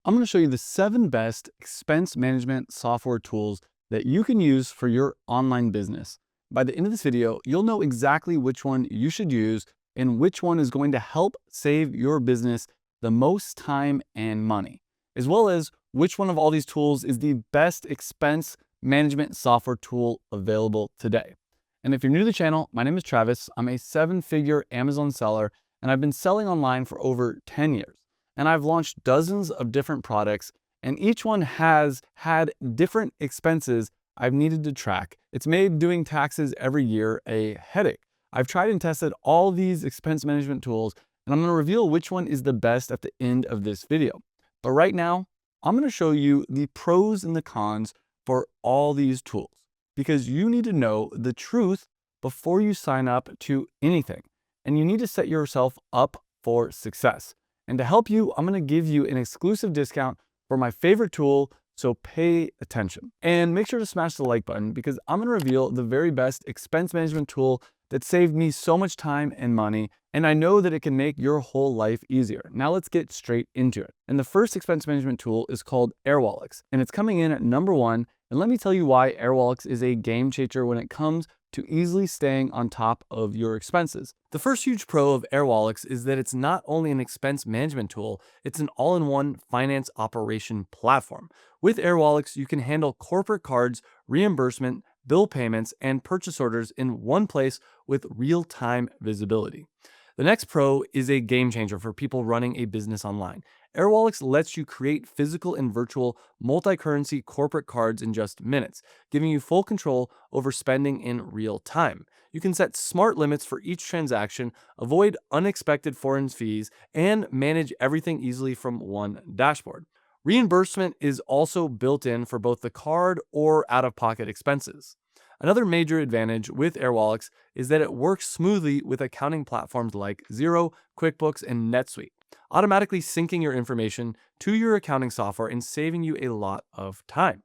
I'm going to show you the 7 best expense management software tools that you can use for your online business. By the end of this video, you'll know exactly which one you should use and which one is going to help save your business the most time and money, as well as which one of all these tools is the best expense management software tool available today. And if you're new to the channel, my name is Travis. I'm a 7-figure Amazon seller, and I've been selling online for over 10 years. And I've launched dozens of different products, and each one has had different expenses I've needed to track. It's made doing taxes every year a headache. I've tried and tested all these expense management tools, and I'm going to reveal which one is the best at the end of this video. But right now, I'm going to show you the pros and the cons for all these tools, because you need to know the truth before you sign up to anything, and you need to set yourself up for success. And to help you, I'm going to give you an exclusive discount for my favorite tool, so pay attention. And make sure to smash the like button, because I'm going to reveal the very best expense management tool that saved me so much time and money, and I know that it can make your whole life easier. Now let's get straight into it. And the first expense management tool is called Airwallex, and it's coming in at number 1. And let me tell you why Airwallex is a game changer when it comes to easily staying on top of your expenses. The first huge pro of Airwallex is that it's not only an expense management tool, it's an all-in-one finance operation platform. With Airwallex, you can handle corporate cards, reimbursement, bill payments, and purchase orders in one place with real-time visibility. The next pro is a game changer for people running a business online. Airwallex lets you create physical and virtual multi-currency corporate cards in just minutes, giving you full control over spending in real time. You can set smart limits for each transaction, avoid unexpected foreign fees, and manage everything easily from one dashboard. Reimbursement is also built in for both the card or out-of-pocket expenses. Another major advantage with Airwallex is that it works smoothly with accounting platforms like Xero, QuickBooks, and NetSuite, automatically syncing your information to your accounting software and saving you a lot of time.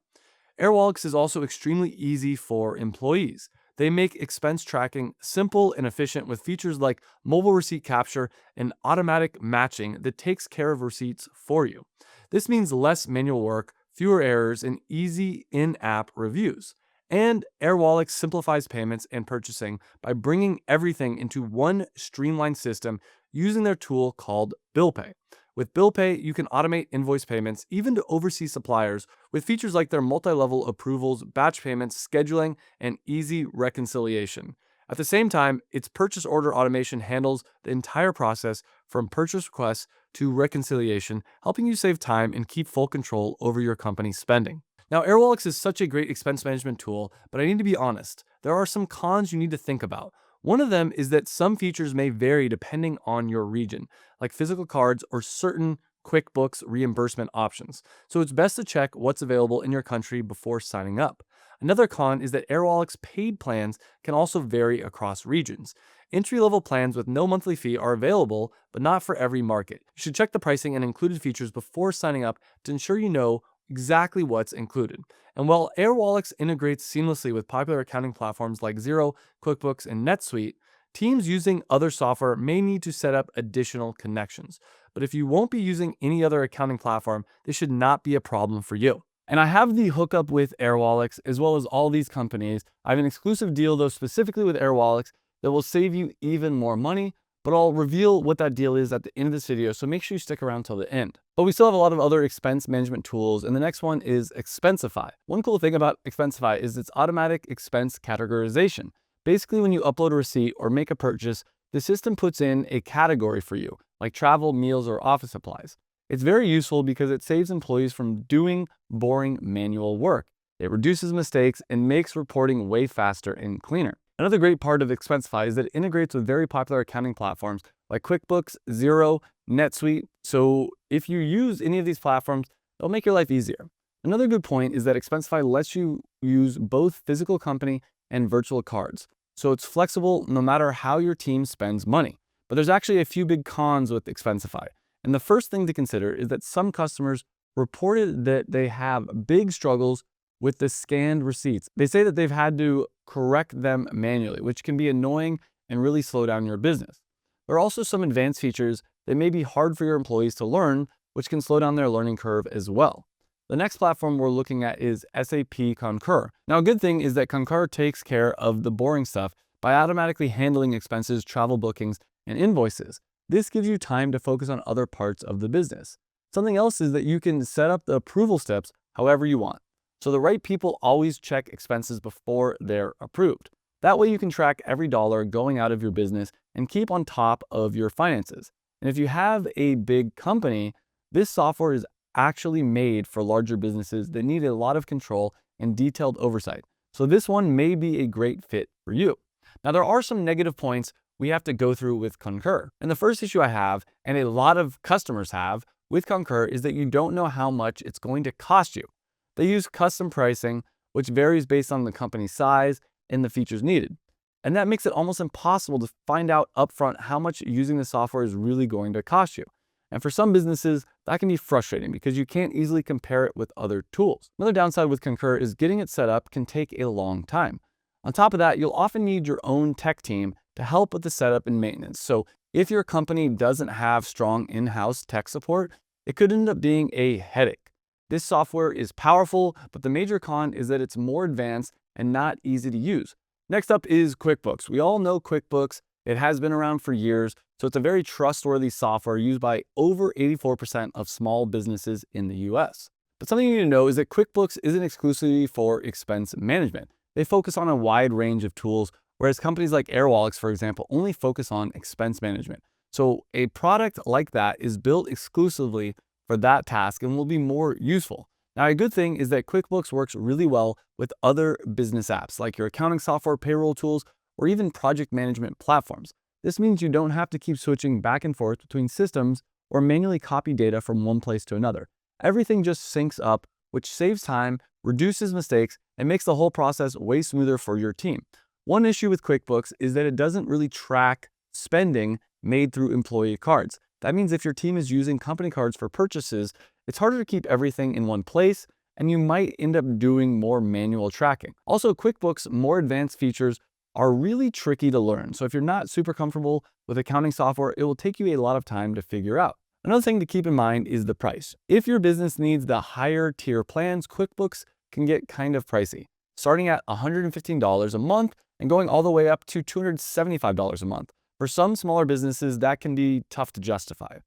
Airwallex is also extremely easy for employees. They make expense tracking simple and efficient with features like mobile receipt capture and automatic matching that takes care of receipts for you. This means less manual work, fewer errors, and easy in-app reviews. And Airwallex simplifies payments and purchasing by bringing everything into one streamlined system using their tool called Volopay. With Volopay, you can automate invoice payments, even to overseas suppliers, with features like their multi-level approvals, batch payments, scheduling, and easy reconciliation. At the same time, its purchase order automation handles the entire process from purchase requests to reconciliation, helping you save time and keep full control over your company's spending. Now, Airwallex is such a great expense management tool, but I need to be honest, there are some cons you need to think about. One of them is that some features may vary depending on your region, like physical cards or certain QuickBooks reimbursement options. So it's best to check what's available in your country before signing up. Another con is that Airwallex paid plans can also vary across regions. Entry-level plans with no monthly fee are available, but not for every market. You should check the pricing and included features before signing up to ensure you know exactly what's included. And while Airwallex integrates seamlessly with popular accounting platforms like Xero, QuickBooks, and NetSuite, teams using other software may need to set up additional connections. But if you won't be using any other accounting platform, this should not be a problem for you. And I have the hookup with Airwallex as well as all these companies. I have an exclusive deal though specifically with Airwallex that will save you even more money, but I'll reveal what that deal is at the end of this video, so make sure you stick around till the end. But we still have a lot of other expense management tools, and the next one is Expensify. One cool thing about Expensify is its automatic expense categorization. Basically, when you upload a receipt or make a purchase, the system puts in a category for you, like travel, meals, or office supplies. It's very useful because it saves employees from doing boring manual work. It reduces mistakes and makes reporting way faster and cleaner. Another great part of Expensify is that it integrates with very popular accounting platforms like QuickBooks, Xero, NetSuite. So if you use any of these platforms, it'll make your life easier. Another good point is that Expensify lets you use both physical company and virtual cards. So it's flexible no matter how your team spends money. But there's actually a few big cons with Expensify. And the first thing to consider is that some customers reported that they have big struggles with the scanned receipts. They say that they've had to correct them manually, which can be annoying and really slow down your business. There are also some advanced features that may be hard for your employees to learn, which can slow down their learning curve as well. The next platform we're looking at is SAP Concur. Now, a good thing is that Concur takes care of the boring stuff by automatically handling expenses, travel bookings, and invoices. This gives you time to focus on other parts of the business. Something else is that you can set up the approval steps however you want. So the right people always check expenses before they're approved. That way you can track every dollar going out of your business and keep on top of your finances. And if you have a big company, this software is actually made for larger businesses that need a lot of control and detailed oversight. So this one may be a great fit for you. Now, there are some negative points we have to go through with Concur. And the first issue I have, and a lot of customers have with Concur, is that you don't know how much it's going to cost you. They use custom pricing, which varies based on the company's size and the features needed. And that makes it almost impossible to find out upfront how much using the software is really going to cost you. And for some businesses, that can be frustrating because you can't easily compare it with other tools. Another downside with Concur is getting it set up can take a long time. On top of that, you'll often need your own tech team to help with the setup and maintenance. So if your company doesn't have strong in-house tech support, it could end up being a headache. This software is powerful, but the major con is that it's more advanced and not easy to use. Next up is QuickBooks. We all know QuickBooks. It has been around for years, so it's a very trustworthy software used by over 84% of small businesses in the US. But something you need to know is that QuickBooks isn't exclusively for expense management. They focus on a wide range of tools, whereas companies like Airwallex, for example, only focus on expense management. So a product like that is built exclusively for that task and will be more useful. Now, a good thing is that QuickBooks works really well with other business apps like your accounting software, payroll tools, or even project management platforms. This means you don't have to keep switching back and forth between systems or manually copy data from one place to another. Everything just syncs up, which saves time, reduces mistakes, and makes the whole process way smoother for your team. One issue with QuickBooks is that it doesn't really track spending made through employee cards. That means if your team is using company cards for purchases, it's harder to keep everything in one place, and you might end up doing more manual tracking. Also, QuickBooks' more advanced features are really tricky to learn. So if you're not super comfortable with accounting software, it will take you a lot of time to figure out. Another thing to keep in mind is the price. If your business needs the higher tier plans, QuickBooks can get kind of pricey, starting at $115 a month and going all the way up to $275 a month. For some smaller businesses, that can be tough to justify.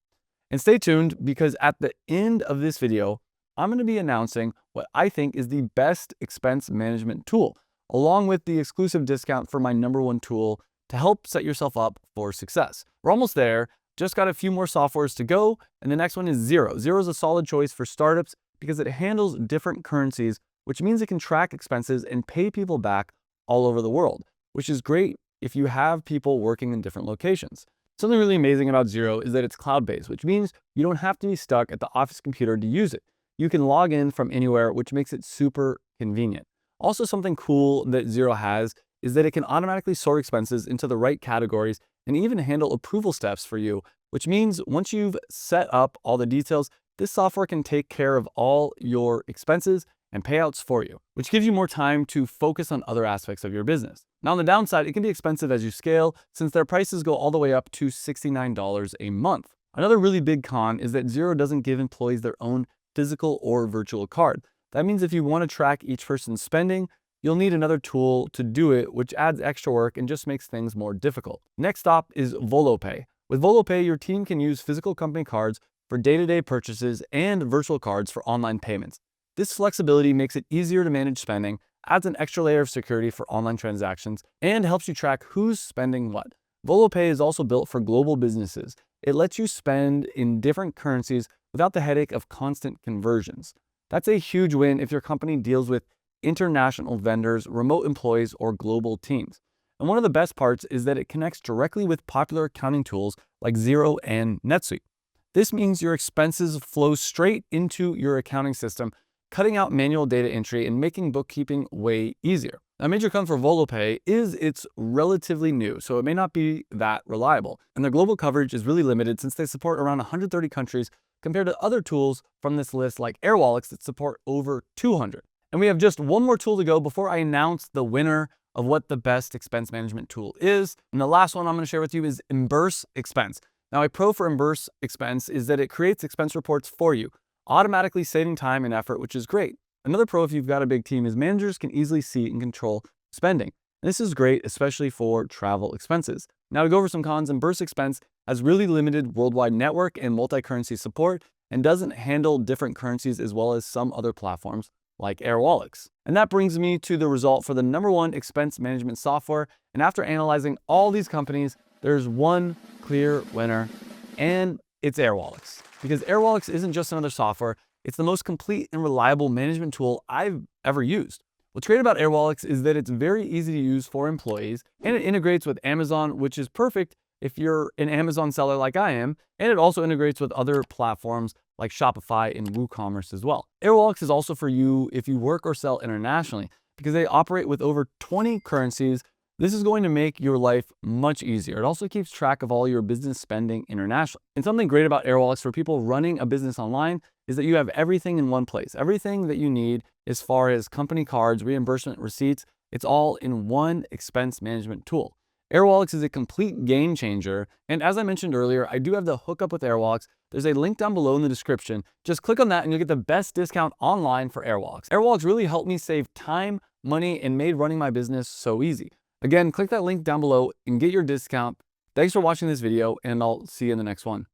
And stay tuned because at the end of this video, I'm going to be announcing what I think is the best expense management tool, along with the exclusive discount for my #1 tool to help set yourself up for success. We're almost there, just got a few more softwares to go, and the next one is Xero. Xero is a solid choice for startups because it handles different currencies, which means it can track expenses and pay people back all over the world, which is great if you have people working in different locations. Something really amazing about Xero is that it's cloud-based, which means you don't have to be stuck at the office computer to use it. You can log in from anywhere, which makes it super convenient. Also, something cool that Xero has is that it can automatically sort expenses into the right categories and even handle approval steps for you, which means once you've set up all the details, this software can take care of all your expenses and payouts for you, which gives you more time to focus on other aspects of your business. Now, on the downside, it can be expensive as you scale since their prices go all the way up to $69 a month. Another really big con is that Xero doesn't give employees their own physical or virtual card. That means if you want to track each person's spending, you'll need another tool to do it, which adds extra work and just makes things more difficult. Next stop is Volopay. With Volopay, your team can use physical company cards for day-to-day purchases and virtual cards for online payments. This flexibility makes it easier to manage spending, adds an extra layer of security for online transactions, and helps you track who's spending what. Volopay is also built for global businesses. It lets you spend in different currencies without the headache of constant conversions. That's a huge win if your company deals with international vendors, remote employees, or global teams. And one of the best parts is that it connects directly with popular accounting tools like Xero and NetSuite. This means your expenses flow straight into your accounting system, cutting out manual data entry and making bookkeeping way easier. A major con for Volopay is it's relatively new, so it may not be that reliable. And their global coverage is really limited since they support around 130 countries compared to other tools from this list like Airwallex that support over 200. And we have just one more tool to go before I announce the winner of what the best expense management tool is. And the last one I'm going to share with you is Reimbursements. Now, a pro for Reimburse Expense is that it creates expense reports for you, automatically saving time and effort, which is great. Another pro if you've got a big team is managers can easily see and control spending. This is great, especially for travel expenses. Now, to go over some cons, Reimburse Expense has really limited worldwide network and multi-currency support and doesn't handle different currencies as well as some other platforms like Airwallex. And that brings me to the result for the #1 expense management software. And after analyzing all these companies, there's one clear winner, and it's Airwallex. Because Airwallex isn't just another software, it's the most complete and reliable management tool I've ever used. What's great about Airwallex is that it's very easy to use for employees, and it integrates with Amazon, which is perfect if you're an Amazon seller like I am, and it also integrates with other platforms like Shopify and WooCommerce as well. Airwallex is also for you if you work or sell internationally, because they operate with over 20 currencies. This is going to make your life much easier. It also keeps track of all your business spending internationally. And something great about Airwallex for people running a business online is that you have everything in one place. Everything that you need as far as company cards, reimbursement receipts, it's all in one expense management tool. Airwallex is a complete game changer. And as I mentioned earlier, I do have the hookup with Airwallex. There's a link down below in the description. Just click on that and you'll get the best discount online for Airwallex. Airwallex really helped me save time, money, and made running my business so easy. Again, click that link down below and get your discount. Thanks for watching this video, and I'll see you in the next one.